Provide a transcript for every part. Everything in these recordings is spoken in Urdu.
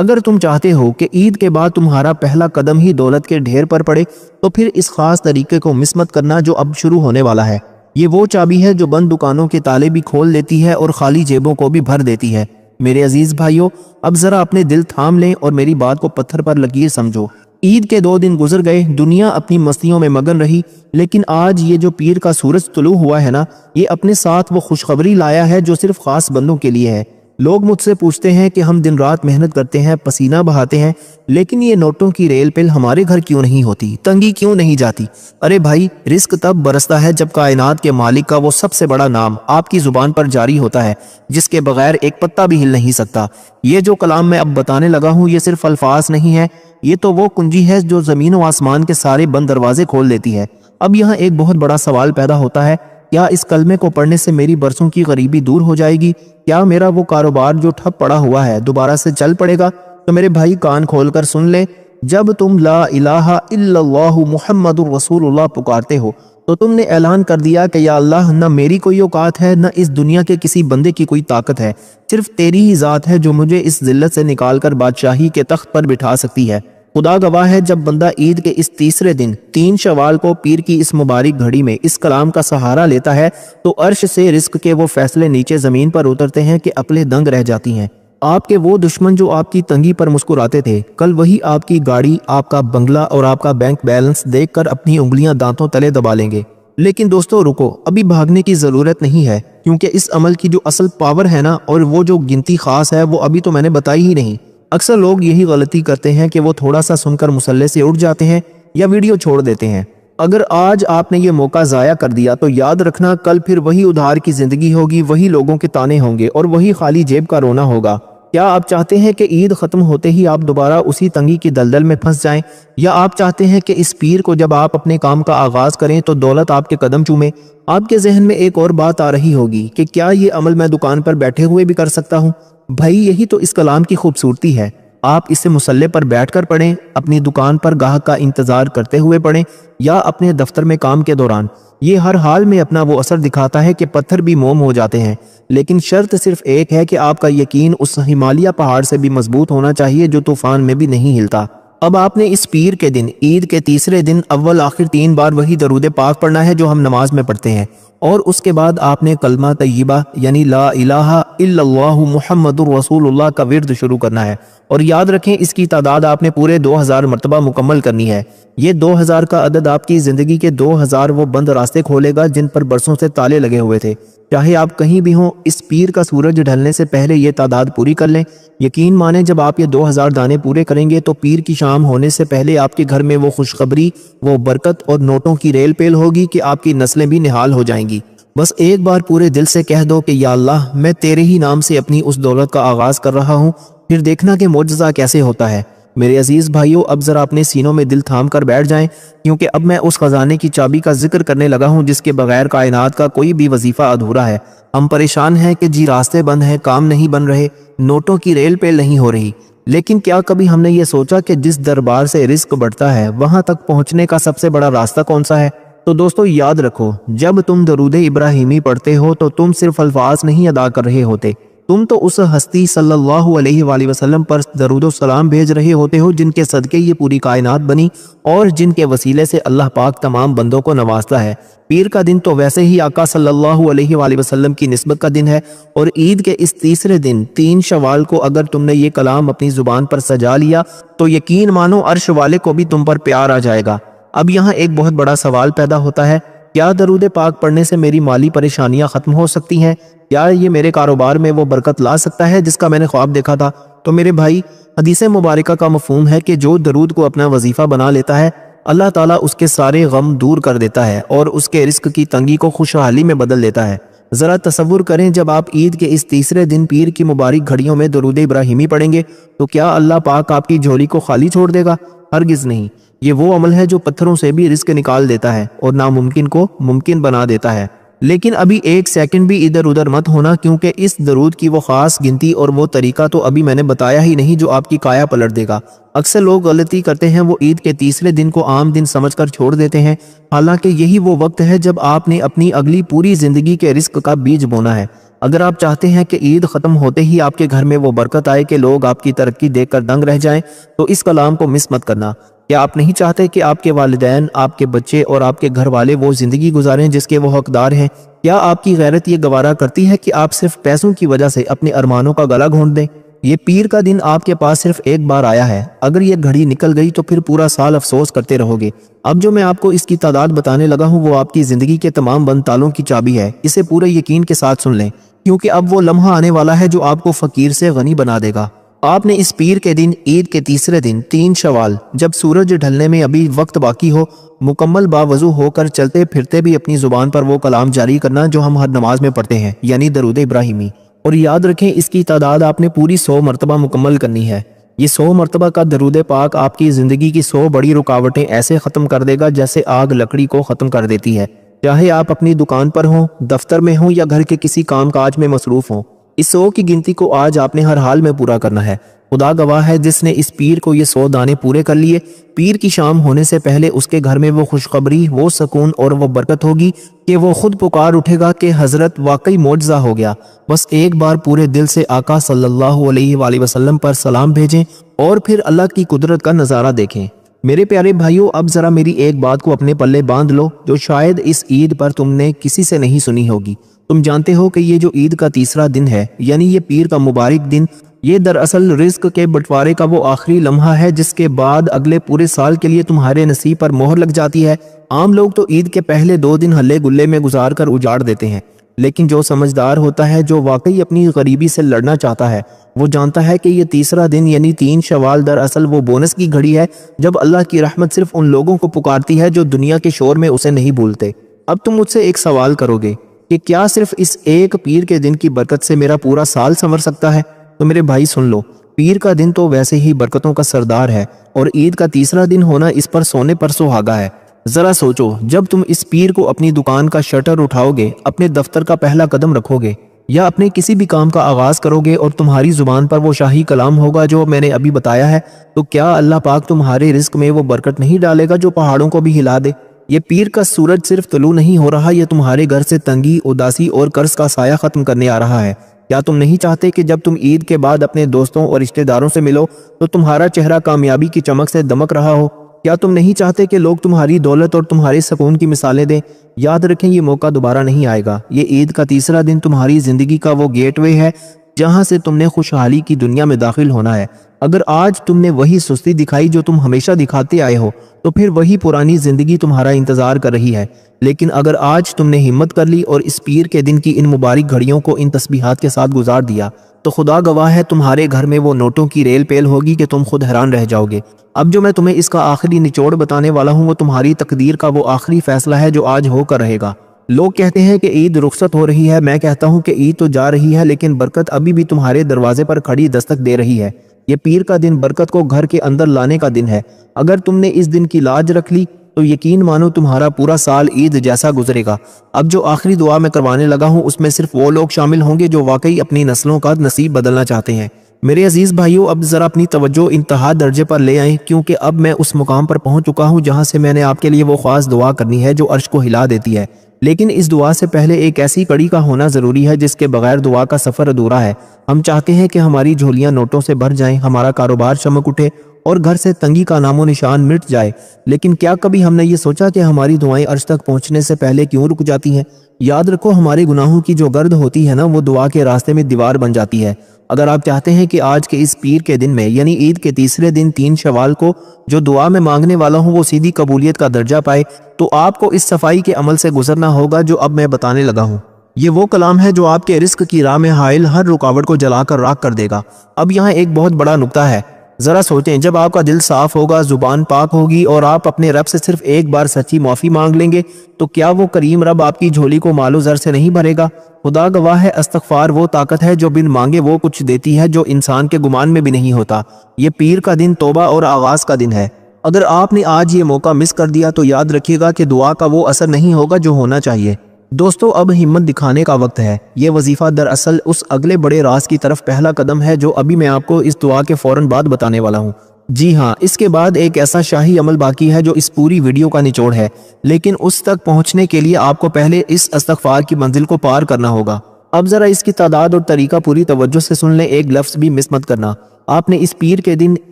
اگر تم چاہتے ہو کہ عید کے بعد تمہارا پہلا قدم ہی دولت کے ڈھیر پر پڑے تو پھر اس خاص طریقے کو مس مت کرنا جو اب شروع ہونے والا ہے۔ یہ وہ چابی ہے جو بند دکانوں کے تالے بھی کھول دیتی ہے اور خالی جیبوں کو بھی بھر دیتی ہے۔ میرے عزیز بھائیوں، اب ذرا اپنے دل تھام لیں اور میری بات کو پتھر پر لکیر سمجھو۔ عید کے 2 دن گزر گئے، دنیا اپنی مستیوں میں مگن رہی، لیکن آج یہ جو پیر کا سورج طلوع ہوا ہے نا، یہ اپنے ساتھ وہ خوشخبری لایا ہے جو صرف خاص بندوں کے لیے ہے۔ لوگ مجھ سے پوچھتے ہیں کہ ہم دن رات محنت کرتے ہیں، پسینہ بہاتے ہیں، لیکن یہ نوٹوں کی ریل پل ہمارے گھر کیوں نہیں ہوتی، تنگی کیوں نہیں جاتی؟ ارے بھائی، رزق تب برستا ہے جب کائنات کے مالک کا وہ سب سے بڑا نام آپ کی زبان پر جاری ہوتا ہے، جس کے بغیر ایک پتا بھی ہل نہیں سکتا۔ یہ جو کلام میں اب بتانے لگا ہوں، یہ صرف الفاظ نہیں ہے، یہ تو وہ کنجی ہے جو زمین و آسمان کے سارے بند دروازے کھول دیتی ہے۔ اب یہاں ایک بہت بڑا سوال پیدا ہوتا ہے، کیا اس کلمے کو پڑھنے سے میری برسوں کی غریبی دور ہو جائے گی؟ کیا میرا وہ کاروبار جو ٹھپ پڑا ہوا ہے دوبارہ سے چل پڑے گا؟ تو میرے بھائی کان کھول کر سن لے، جب تم لا الہ الا اللہ محمد الرسول اللہ پکارتے ہو تو تم نے اعلان کر دیا کہ یا اللہ، نہ میری کوئی اوقات ہے، نہ اس دنیا کے کسی بندے کی کوئی طاقت ہے، صرف تیری ہی ذات ہے جو مجھے اس ذلت سے نکال کر بادشاہی کے تخت پر بٹھا سکتی ہے۔ خدا گواہ ہے، جب بندہ عید کے اس تیسرے دن 3 شوال کو پیر کی اس مبارک گھڑی میں اس کلام کا سہارا لیتا ہے تو عرش سے رزق کے وہ فیصلے نیچے زمین پر اترتے ہیں کہ عقلیں دنگ رہ جاتی ہیں۔ آپ کے وہ دشمن جو آپ کی تنگی پر مسکراتے تھے، کل وہی آپ کی گاڑی، آپ کا بنگلہ اور آپ کا بینک بیلنس دیکھ کر اپنی انگلیاں دانتوں تلے دبا لیں گے۔ لیکن دوستو رکو، ابھی بھاگنے کی ضرورت نہیں ہے، کیونکہ اس عمل کی جو اصل پاور ہے نا، اور وہ جو گنتی خاص ہے، وہ ابھی تو میں نے بتائی ہی نہیں۔ اکثر لوگ یہی غلطی کرتے ہیں کہ وہ تھوڑا سا سن کر مسلح سے اٹھ جاتے ہیں یا ویڈیو چھوڑ دیتے ہیں۔ اگر آج آپ نے یہ موقع ضائع کر دیا تو یاد رکھنا، کل پھر وہی ادھار کی زندگی ہوگی، وہی لوگوں کے تانے ہوں گے اور وہی خالی جیب کا رونا ہوگا۔ کیا آپ چاہتے ہیں کہ عید ختم ہوتے ہی آپ دوبارہ اسی تنگی کی دلدل میں پھنس جائیں، یا آپ چاہتے ہیں کہ اس پیر کو جب آپ اپنے کام کا آغاز کریں تو دولت آپ کے قدم چومے؟ آپ کے ذہن میں ایک اور بات آ رہی ہوگی کہ کیا یہ عمل میں دکان پر بیٹھے ہوئے بھی کر سکتا ہوں؟ بھائی، یہی تو اس کلام کی خوبصورتی ہے۔ آپ اسے مسلح پر بیٹھ کر پڑھیں، اپنی دکان پر گاہک کا انتظار کرتے ہوئے پڑھیں، یا اپنے دفتر میں کام کے دوران۔ یہ ہر حال میں اپنا وہ اثر دکھاتا ہے کہ پتھر بھی موم ہو جاتے ہیں، لیکن شرط صرف ایک ہے کہ آپ کا یقین اس ہمالیہ پہاڑ سے بھی مضبوط ہونا چاہیے جو طوفان میں بھی نہیں ہلتا۔ اب آپ نے اس پیر کے دن، عید کے تیسرے دن، اول آخر 3 بار وہی درود پاک پڑھنا ہے جو ہم نماز میں پڑھتے ہیں، اور اس کے بعد آپ نے کلمہ طیبہ یعنی لا الہ الا اللہ محمد الرسول اللہ کا ورد شروع کرنا ہے، اور یاد رکھیں اس کی تعداد آپ نے پورے 2000 مرتبہ مکمل کرنی ہے۔ یہ 2000 کا عدد آپ کی زندگی کے 2000 وہ بند راستے کھولے گا جن پر برسوں سے تالے لگے ہوئے تھے۔ چاہے آپ کہیں بھی ہوں، اس پیر کا سورج ڈھلنے سے پہلے یہ تعداد پوری کر لیں۔ یقین مانیں، جب آپ یہ 2000 دانے پورے کریں گے تو پیر کی شام ہونے سے پہلے آپ کے گھر میں وہ خوشخبری، وہ برکت اور نوٹوں کی ریل پیل ہوگی کہ آپ کی نسلیں بھی نہال ہو جائیں گی۔ بس ایک بار پورے دل سے کہہ دو کہ یا اللہ، میں تیرے ہی نام سے اپنی اس دولت کا آغاز کر رہا ہوں، پھر دیکھنا کہ معجزہ کیسے ہوتا ہے۔ میرے عزیز بھائیوں، اب ذرا اپنے سینوں میں دل تھام کر بیٹھ جائیں، کیونکہ اب میں اس خزانے کی چابی کا ذکر کرنے لگا ہوں جس کے بغیر کائنات کا کوئی بھی وظیفہ ادھورا ہے۔ ہم پریشان ہیں کہ جی راستے بند ہیں، کام نہیں بن رہے، نوٹوں کی ریل پیل نہیں ہو رہی، لیکن کیا کبھی ہم نے یہ سوچا کہ جس دربار سے رزق بڑھتا ہے وہاں تک پہنچنے کا سب سے بڑا راستہ کون سا ہے؟ تو دوستو یاد رکھو، جب تم درود ابراہیمی پڑھتے ہو تو تم صرف الفاظ نہیں ادا کر رہے ہوتے، تم تو اس ہستی صلی اللہ علیہ وآلہ وسلم پر درود و سلام بھیج رہے ہوتے ہو جن کے صدقے یہ پوری کائنات بنی اور جن کے وسیلے سے اللہ پاک تمام بندوں کو نوازتا ہے۔ پیر کا دن تو ویسے ہی آقا صلی اللہ علیہ وآلہ وسلم کی نسبت کا دن ہے، اور عید کے اس تیسرے دن 3 شوال کو اگر تم نے یہ کلام اپنی زبان پر سجا لیا تو یقین مانو عرش والے کو بھی تم پر پیار آ جائے گا۔ اب یہاں ایک بہت بڑا سوال پیدا ہوتا ہے، کیا درود پاک پڑھنے سے میری مالی پریشانیاں ختم ہو سکتی ہیں؟ کیا یہ میرے کاروبار میں وہ برکت لا سکتا ہے جس کا میں نے خواب دیکھا تھا؟ تو میرے بھائی، حدیث مبارکہ کا مفہوم ہے کہ جو درود کو اپنا وظیفہ بنا لیتا ہے، اللہ تعالیٰ اس کے سارے غم دور کر دیتا ہے اور اس کے رزق کی تنگی کو خوشحالی میں بدل دیتا ہے۔ ذرا تصور کریں، جب آپ عید کے اس تیسرے دن پیر کی مبارک گھڑیوں میں درود ابراہیمی پڑھیں گے تو کیا اللہ پاک آپ کی جھولی کو خالی چھوڑ دے گا؟ ہرگز نہیں۔ یہ وہ عمل ہے جو پتھروں سے بھی رزق نکال دیتا ہے اور ناممکن کو ممکن بنا دیتا ہے۔ لیکن ابھی ایک سیکنڈ بھی ادھر ادھر مت ہونا، کیونکہ اس درود کی وہ خاص گنتی اور وہ طریقہ تو ابھی میں نے بتایا ہی نہیں جو آپ کی کایا پلٹ دے گا۔ اکثر لوگ غلطی کرتے ہیں، وہ عید کے تیسرے دن کو عام دن سمجھ کر چھوڑ دیتے ہیں، حالانکہ یہی وہ وقت ہے جب آپ نے اپنی اگلی پوری زندگی کے رزق کا بیج بونا ہے۔ اگر آپ چاہتے ہیں کہ عید ختم ہوتے ہی آپ کے گھر میں وہ برکت آئے کہ لوگ آپ کی ترقی دیکھ کر دنگ رہ جائیں، تو اس کلام کو مس مت کرنا۔ کیا آپ نہیں چاہتے کہ آپ کے والدین، آپ کے بچے اور آپ کے گھر والے وہ زندگی گزاریں جس کے وہ حقدار ہیں؟ کیا آپ کی غیرت یہ گوارا کرتی ہے کہ آپ صرف پیسوں کی وجہ سے اپنے ارمانوں کا گلا گھونٹ دیں؟ یہ پیر کا دن آپ کے پاس صرف ایک بار آیا ہے، اگر یہ گھڑی نکل گئی تو پھر پورا سال افسوس کرتے رہو گے۔ اب جو میں آپ کو اس کی تعداد بتانے لگا ہوں وہ آپ کی زندگی کے تمام بند تالوں کی چابی ہے، اسے پورے یقین کے ساتھ سن لیں، کیونکہ اب وہ لمحہ آنے والا ہے جو آپ کو فقیر سے غنی بنا دے گا۔ آپ نے اس پیر کے دن، عید کے تیسرے دن 3 شوال، جب سورج ڈھلنے میں ابھی وقت باقی ہو، مکمل باوضو ہو کر چلتے پھرتے بھی اپنی زبان پر وہ کلام جاری کرنا جو ہم ہر نماز میں پڑھتے ہیں، یعنی درود ابراہیمی۔ اور یاد رکھیں اس کی تعداد آپ نے پوری 100 مرتبہ مکمل کرنی ہے۔ یہ 100 مرتبہ کا درود پاک آپ کی زندگی کی 100 بڑی رکاوٹیں ایسے ختم کر دے گا جیسے آگ لکڑی کو ختم کر دیتی ہے، چاہے آپ اپنی دکان پر ہوں، دفتر میں ہوں یا گھر کے کسی کام کاج میں مصروف ہوں۔ اس 100 کی گنتی کو آج آپ نے ہر حال میں پورا کرنا ہے۔ خدا گواہ ہے، جس نے اس پیر کو یہ 100 دانے پورے کر لیے، پیر کی شام ہونے سے پہلے اس کے گھر میں وہ خوشخبری، وہ سکون اور وہ برکت ہوگی کہ وہ خود پکار اٹھے گا کہ حضرت واقعی معجزہ ہو گیا۔ بس ایک بار پورے دل سے آقا صلی اللہ علیہ وآلہ وسلم پر سلام بھیجیں اور پھر اللہ کی قدرت کا نظارہ دیکھیں۔ میرے پیارے بھائیوں، اب ذرا میری ایک بات کو اپنے پلے باندھ لو جو شاید اس عید پر تم نے کسی سے نہیں سنی ہوگی۔ تم جانتے ہو کہ یہ جو عید کا تیسرا دن ہے، یعنی یہ پیر کا مبارک دن، یہ دراصل رزق کے بٹوارے کا وہ آخری لمحہ ہے جس کے بعد اگلے پورے سال کے لیے تمہارے نصیب پر مہر لگ جاتی ہے۔ عام لوگ تو عید کے پہلے 2 دن ہلے گلے میں گزار کر اجاڑ دیتے ہیں، لیکن جو سمجھدار ہوتا ہے، جو واقعی اپنی غریبی سے لڑنا چاہتا ہے، وہ جانتا ہے کہ یہ تیسرا دن یعنی 3 شوال دراصل وہ بونس کی گھڑی ہے جب اللہ کی رحمت صرف ان لوگوں کو پکارتی ہے جو دنیا کے شور میں اسے نہیں بھولتے۔ اب تم مجھ سے ایک سوال کرو گے کہ کیا صرف اس ایک پیر کے دن کی برکت سے میرا پورا سال سنور سکتا ہے؟ تو میرے بھائی سن لو، پیر کا دن تو ویسے ہی برکتوں کا سردار ہے اور عید کا تیسرا دن ہونا اس پر سونے پر سہاگا ہے۔ ذرا سوچو، جب تم اس پیر کو اپنی دکان کا شٹر اٹھاؤ گے، اپنے دفتر کا پہلا قدم رکھو گے یا اپنے کسی بھی کام کا آغاز کرو گے اور تمہاری زبان پر وہ شاہی کلام ہوگا جو میں نے ابھی بتایا ہے، تو کیا اللہ پاک تمہارے رزق میں وہ برکت نہیں ڈالے گا جو پہاڑوں کو بھی ہلا دے؟ یہ پیر کا سورج صرف طلوع نہیں ہو رہا، یہ تمہارے گھر سے تنگی، اداسی اور قرض کا سایہ ختم کرنے آ رہا ہے۔ کیا تم نہیں چاہتے کہ جب تم عید کے بعد اپنے دوستوں اور رشتہ داروں سے ملو تو تمہارا چہرہ کامیابی کی چمک سے دمک رہا ہو؟ کیا تم نہیں چاہتے کہ لوگ تمہاری دولت اور تمہارے سکون کی مثالیں دیں؟ یاد رکھیں، یہ موقع دوبارہ نہیں آئے گا۔ یہ عید کا تیسرا دن تمہاری زندگی کا وہ گیٹ وے ہے جہاں سے تم نے خوشحالی کی دنیا میں داخل ہونا ہے۔ اگر آج تم نے وہی سستی دکھائی جو تم ہمیشہ دکھاتے آئے ہو تو پھر وہی پرانی زندگی تمہارا انتظار کر رہی ہے، لیکن اگر آج تم نے ہمت کر لی اور اس پیر کے دن کی ان مبارک گھڑیوں کو ان تسبیحات کے ساتھ گزار دیا تو خدا گواہ ہے تمہارے گھر میں وہ نوٹوں کی ریل پیل ہوگی کہ تم خود حیران رہ جاؤ گے۔ اب جو میں تمہیں اس کا آخری نچوڑ بتانے والا ہوں وہ تمہاری تقدیر کا وہ آخری فیصلہ ہے جو آج ہو کر رہے گا۔ لوگ کہتے ہیں کہ عید رخصت ہو رہی ہے، میں کہتا ہوں کہ عید تو جا رہی ہے لیکن برکت ابھی بھی تمہارے دروازے پر کھڑی دستک دے رہی ہے۔ یہ پیر کا دن برکت کو گھر کے اندر لانے کا دن ہے۔ اگر تم نے اس دن کی لاج رکھ لی تو یقین مانو تمہارا پورا سال عید جیسا گزرے گا۔ اب جو آخری دعا میں کروانے لگا ہوں اس میں صرف وہ لوگ شامل ہوں گے جو واقعی اپنی نسلوں کا نصیب بدلنا چاہتے ہیں۔ میرے عزیز بھائیوں، اب ذرا اپنی توجہ انتہا درجے پر لے آئیں، کیونکہ اب میں اس مقام پر پہنچ چکا ہوں جہاں سے میں نے آپ کے لیے وہ خاص دعا کرنی ہے جو عرش کو ہلا دیتی ہے۔ لیکن اس دعا سے پہلے ایک ایسی کڑی کا ہونا ضروری ہے جس کے بغیر دعا کا سفر ادھورا ہے۔ ہم چاہتے ہیں کہ ہماری جھولیاں نوٹوں سے بھر جائیں، ہمارا کاروبار چمک اٹھے اور گھر سے تنگی کا نام و نشان مٹ جائے، لیکن کیا کبھی ہم نے یہ سوچا کہ ہماری دعائیں عرش تک پہنچنے سے پہلے کیوں رک جاتی ہیں؟ یاد رکھو، ہمارے گناہوں کی جو گرد ہوتی ہے نا، وہ دعا کے راستے میں دیوار بن جاتی ہے۔ اگر آپ چاہتے ہیں کہ آج کے اس پیر کے دن میں یعنی عید کے تیسرے دن 3 شوال کو جو دعا میں مانگنے والا ہوں وہ سیدھی قبولیت کا درجہ پائے تو آپ کو اس صفائی کے عمل سے گزرنا ہوگا جو اب میں بتانے لگا ہوں۔ یہ وہ کلام ہے جو آپ کے رزق کی راہ میں حائل ہر رکاوٹ کو جلا کر راکھ کر دے گا۔ اب یہاں ایک بہت بڑا نکتہ ہے، ذرا سوچیں، جب آپ کا دل صاف ہوگا، زبان پاک ہوگی اور آپ اپنے رب سے صرف ایک بار سچی معافی مانگ لیں گے تو کیا وہ کریم رب آپ کی جھولی کو مال و زر سے نہیں بھرے گا؟ خدا گواہ ہے، استغفار وہ طاقت ہے جو بن مانگے وہ کچھ دیتی ہے جو انسان کے گمان میں بھی نہیں ہوتا۔ یہ پیر کا دن توبہ اور آغاز کا دن ہے۔ اگر آپ نے آج یہ موقع مس کر دیا تو یاد رکھیے گا کہ دعا کا وہ اثر نہیں ہوگا جو ہونا چاہیے۔ دوستو، اب ہمت دکھانے کا وقت ہے۔ یہ وظیفہ دراصل اس اگلے بڑے راز کی طرف پہلا قدم ہے جو ابھی میں آپ کو اس دعا کے فوراً بعد بتانے والا ہوں۔ جی ہاں، اس کے بعد ایک ایسا شاہی عمل باقی ہے جو اس پوری ویڈیو کا نچوڑ ہے، لیکن اس تک پہنچنے کے لیے آپ کو پہلے اس استغفار کی منزل کو پار کرنا ہوگا۔ اب ذرا اس کی تعداد اور طریقہ پوری توجہ سے سن لیں، ایک لفظ بھی مس مت کرنا۔ آپ نے اس پیر کے دن،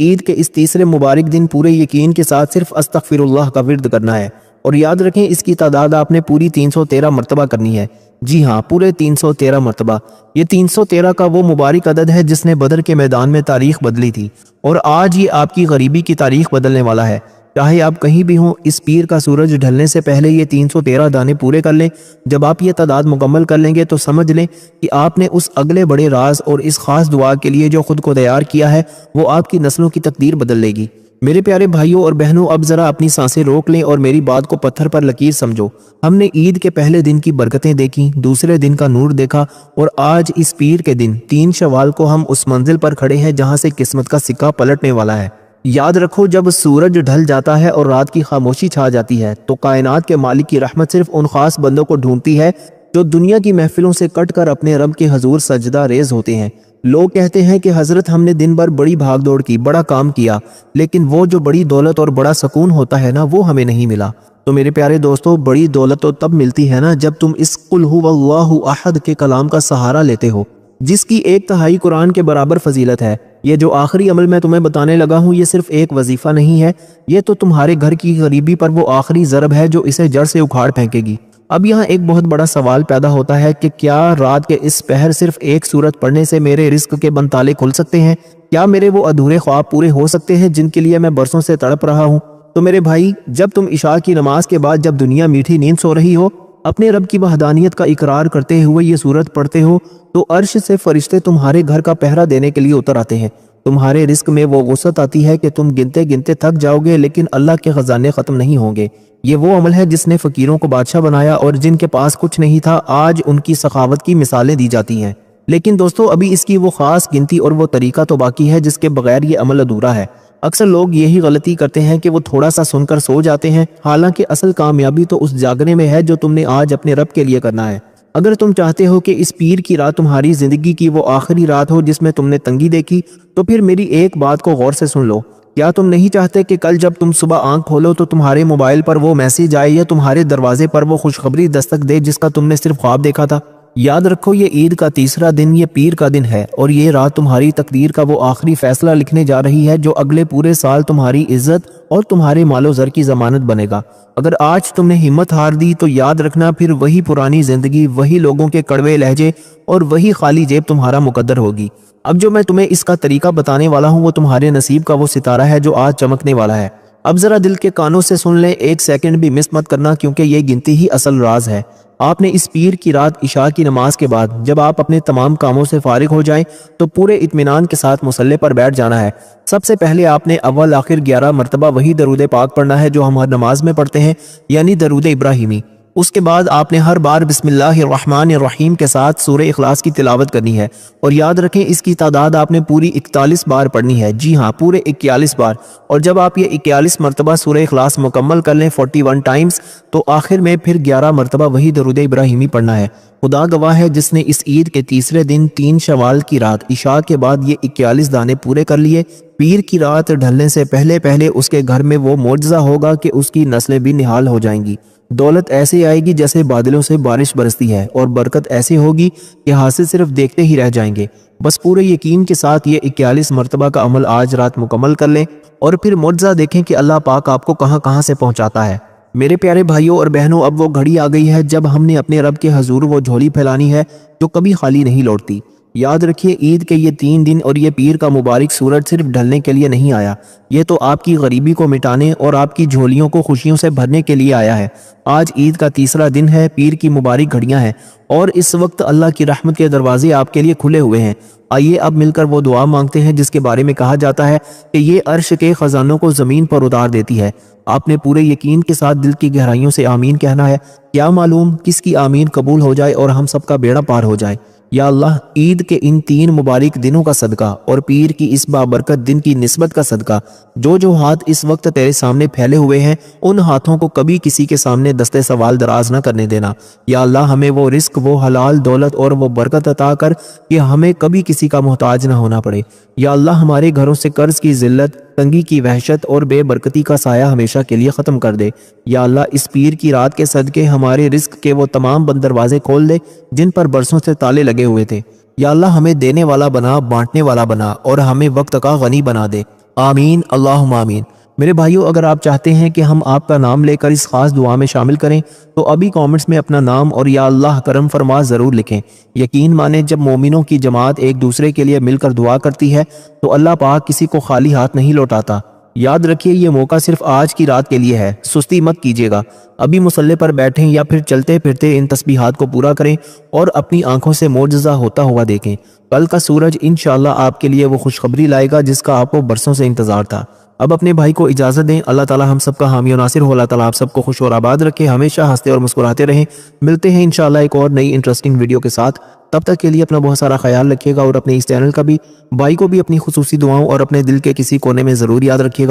عید کے اس تیسرے مبارک دن پورے یقین کے ساتھ صرف استغفر اللہ کا ورد کرنا ہے، اور یاد رکھیں اس کی تعداد آپ نے پوری 313 مرتبہ کرنی ہے۔ جی ہاں، پورے 313 مرتبہ۔ یہ 313 کا وہ مبارک عدد ہے جس نے بدر کے میدان میں تاریخ بدلی تھی، اور آج یہ آپ کی غریبی کی تاریخ بدلنے والا ہے۔ چاہے آپ کہیں بھی ہوں، اس پیر کا سورج ڈھلنے سے پہلے یہ 313 دانے پورے کر لیں۔ جب آپ یہ تعداد مکمل کر لیں گے تو سمجھ لیں کہ آپ نے اس اگلے بڑے راز اور اس خاص دعا کے لیے جو خود کو تیار کیا ہے وہ آپ کی نسلوں کی تقدیر بدل لے گی۔ میرے پیارے بھائیوں اور بہنوں، اب ذرا اپنی سانسیں روک لیں اور میری بات کو پتھر پر لکیر سمجھو۔ ہم نے عید کے پہلے دن کی برکتیں دیکھیں، دوسرے دن کا نور دیکھا، اور آج اس پیر کے دن 3 شوال کو ہم اس منزل پر کھڑے ہیں جہاں سے قسمت کا سکہ پلٹنے والا ہے۔ یاد رکھو، جب سورج ڈھل جاتا ہے اور رات کی خاموشی چھا جاتی ہے تو کائنات کے مالک کی رحمت صرف ان خاص بندوں کو ڈھونڈتی ہے جو دنیا کی محفلوں سے کٹ کر اپنے رب کے حضور سجدہ ریز ہوتے ہیں۔ لوگ کہتے ہیں کہ حضرت ہم نے دن بھر بڑی بھاگ دوڑ کی، بڑا کام کیا، لیکن وہ جو بڑی دولت اور بڑا سکون ہوتا ہے نا، وہ ہمیں نہیں ملا۔ تو میرے پیارے دوستو، بڑی دولت تو تب ملتی ہے نا جب تم اس قل هو اللہ احد کے کلام کا سہارا لیتے ہو، جس کی 1/3 قرآن کے برابر فضیلت ہے۔ یہ جو آخری عمل میں تمہیں بتانے لگا ہوں، یہ صرف ایک وظیفہ نہیں ہے، یہ تو تمہارے گھر کی غریبی پر وہ آخری ضرب ہے جو اسے جڑ سے اکھاڑ پھینکے گی۔ اب یہاں ایک بہت بڑا سوال پیدا ہوتا ہے کہ کیا رات کے اس پہر صرف ایک سورت پڑھنے سے میرے رزق کے بند تالے کھل سکتے ہیں؟ کیا میرے وہ ادھورے خواب پورے ہو سکتے ہیں جن کے لیے میں برسوں سے تڑپ رہا ہوں؟ تو میرے بھائی، جب تم عشاء کی نماز کے بعد جب دنیا میٹھی نیند سو رہی ہو، اپنے رب کی وحدانیت کا اقرار کرتے ہوئے یہ سورت پڑھتے ہو تو عرش سے فرشتے تمہارے گھر کا پہرا دینے کے لیے اتر آتے ہیں۔ تمہارے رزق میں وہ وسعت آتی ہے کہ تم گنتے گنتے تھک جاؤ گے، لیکن اللہ کے خزانے ختم نہیں ہوں گے۔ یہ وہ عمل ہے جس نے فقیروں کو بادشاہ بنایا، اور جن کے پاس کچھ نہیں تھا آج ان کی سخاوت کی مثالیں دی جاتی ہیں۔ لیکن دوستو، ابھی اس کی وہ خاص گنتی اور وہ طریقہ تو باقی ہے جس کے بغیر یہ عمل ادھورا ہے۔ اکثر لوگ یہی غلطی کرتے ہیں کہ وہ تھوڑا سا سن کر سو جاتے ہیں، حالانکہ اصل کامیابی تو اس جاگنے میں ہے جو تم نے آج اپنے رب کے لیے کرنا ہے۔ اگر تم چاہتے ہو کہ اس پیر کی رات تمہاری زندگی کی وہ آخری رات ہو جس میں تم نے تنگی دیکھی، تو پھر میری ایک بات کو غور سے سن لو۔ کیا تم نہیں چاہتے کہ کل جب تم صبح آنکھ کھولو تو تمہارے موبائل پر وہ میسیج آئے یا تمہارے دروازے پر وہ خوشخبری دستک دے جس کا تم نے صرف خواب دیکھا تھا؟ یاد رکھو، یہ عید کا تیسرا دن، یہ پیر کا دن ہے، اور یہ رات تمہاری تقدیر کا وہ آخری فیصلہ لکھنے جا رہی ہے جو اگلے پورے سال تمہاری عزت اور تمہارے مال و زر کی ضمانت بنے گا۔ اگر آج تم نے ہمت ہار دی تو یاد رکھنا، پھر وہی پرانی زندگی، وہی لوگوں کے کڑوے لہجے اور وہی خالی جیب تمہارا مقدر ہوگی۔ اب جو میں تمہیں اس کا طریقہ بتانے والا ہوں وہ تمہارے نصیب کا وہ ستارہ ہے جو آج چمکنے والا ہے۔ اب ذرا دل کے کانوں سے سن لیں، ایک سیکنڈ بھی مس مت کرنا، کیونکہ یہ گنتی ہی اصل راز ہے۔ آپ نے اس پیر کی رات عشاء کی نماز کے بعد جب آپ اپنے تمام کاموں سے فارغ ہو جائیں تو پورے اطمینان کے ساتھ مصلی پر بیٹھ جانا ہے۔ سب سے پہلے آپ نے اول آخر 11 مرتبہ وہی درود پاک پڑھنا ہے جو ہم ہر نماز میں پڑھتے ہیں، یعنی درود ابراہیمی۔ اس کے بعد آپ نے ہر بار بسم اللہ الرحمن الرحیم کے ساتھ سورہ اخلاص کی تلاوت کرنی ہے، اور یاد رکھیں اس کی تعداد آپ نے پوری 41 بار پڑھنی ہے۔ جی ہاں، پورے 41 بار۔ اور جب آپ یہ 41 مرتبہ سورہ اخلاص مکمل کر لیں 41 ٹائمز، تو آخر میں پھر 11 مرتبہ وہی درود ابراہیمی پڑھنا ہے۔ خدا گواہ ہے، جس نے اس عید کے تیسرے دن 3 شوال کی رات عشاء کے بعد یہ 41 دانے پورے کر لیے، پیر کی رات ڈھلنے سے پہلے پہلے اس کے گھر میں وہ معجزہ ہوگا کہ اس کی نسلیں بھی نہال ہو جائیں گی۔ دولت ایسے آئے گی جیسے بادلوں سے بارش برستی ہے، اور برکت ایسے ہوگی کہ حاصل صرف دیکھتے ہی رہ جائیں گے۔ بس پورے یقین کے ساتھ یہ 41 مرتبہ کا عمل آج رات مکمل کر لیں، اور پھر معجزہ دیکھیں کہ اللہ پاک آپ کو کہاں کہاں سے پہنچاتا ہے۔ میرے پیارے بھائیوں اور بہنوں، اب وہ گھڑی آ گئی ہے جب ہم نے اپنے رب کے حضور وہ جھولی پھیلانی ہے جو کبھی خالی نہیں لوٹتی۔ یاد رکھیے، عید کے یہ 3 دن اور یہ پیر کا مبارک سورج صرف ڈھلنے کے لیے نہیں آیا، یہ تو آپ کی غریبی کو مٹانے اور آپ کی جھولیوں کو خوشیوں سے بھرنے کے لیے آیا ہے۔ آج عید کا تیسرا دن ہے، پیر کی مبارک گھڑیاں ہیں، اور اس وقت اللہ کی رحمت کے دروازے آپ کے لیے کھلے ہوئے ہیں۔ آئیے اب مل کر وہ دعا مانگتے ہیں جس کے بارے میں کہا جاتا ہے کہ یہ عرش کے خزانوں کو زمین پر اتار دیتی ہے۔ آپ نے پورے یقین کے ساتھ دل کی گہرائیوں سے آمین کہنا ہے۔ کیا معلوم کس کی آمین قبول ہو جائے اور ہم سب کا بیڑا پار ہو جائے۔ یا اللہ عید کے ان 3 مبارک دنوں کا صدقہ اور پیر کی اس بابرکت دن کی نسبت کا صدقہ جو ہاتھ اس وقت تیرے سامنے پھیلے ہوئے ہیں ان ہاتھوں کو کبھی کسی کے سامنے دستے سوال دراز نہ کرنے دینا۔ یا اللہ ہمیں وہ رزق، وہ حلال دولت اور وہ برکت عطا کر کہ ہمیں کبھی کسی کا محتاج نہ ہونا پڑے۔ یا اللہ ہمارے گھروں سے قرض کی ذلت، تنگی کی وحشت اور بے برکتی کا سایہ ہمیشہ کے لیے ختم کر دے۔ یا اللہ اس پیر کی رات کے صدقے ہمارے رزق کے وہ تمام بند دروازے کھول دے جن پر برسوں سے تالے لگے ہوئے تھے۔ یا اللہ ہمیں دینے والا بنا، بانٹنے والا بنا اور ہمیں وقت کا غنی بنا دے۔ آمین اللہم آمین۔ میرے بھائیوں، اگر آپ چاہتے ہیں کہ ہم آپ کا نام لے کر اس خاص دعا میں شامل کریں تو ابھی کامنٹس میں اپنا نام اور یا اللہ کرم فرما ضرور لکھیں۔ یقین مانیں جب مومنوں کی جماعت ایک دوسرے کے لیے مل کر دعا کرتی ہے تو اللہ پاک کسی کو خالی ہاتھ نہیں لوٹاتا۔ یاد رکھیے یہ موقع صرف آج کی رات کے لیے ہے، سستی مت کیجیے گا۔ ابھی مصلی پر بیٹھیں یا پھر چلتے پھرتے ان تسبیحات کو پورا کریں اور اپنی آنکھوں سے معجزہ ہوتا ہوا دیکھیں۔ کل کا سورج انشاءاللہ آپ کے لیے وہ خوشخبری لائے گا جس کا آپ کو برسوں سے انتظار تھا۔ اب اپنے بھائی کو اجازت دیں۔ اللہ تعالی ہم سب کا حامی و ناصر ہو۔ اللہ تعالی آپ سب کو خوش اور آباد رکھے، ہمیشہ ہنستے اور مسکراتے رہیں۔ ملتے ہیں انشاءاللہ ایک اور نئی انٹرسٹنگ ویڈیو کے ساتھ۔ تب تک کے لیے اپنا بہت سارا خیال رکھیے گا اور اپنے اس چینل کا بھی، بھائی کو بھی اپنی خصوصی دعاؤں اور اپنے دل کے کسی کونے میں ضرور یاد رکھیے گا۔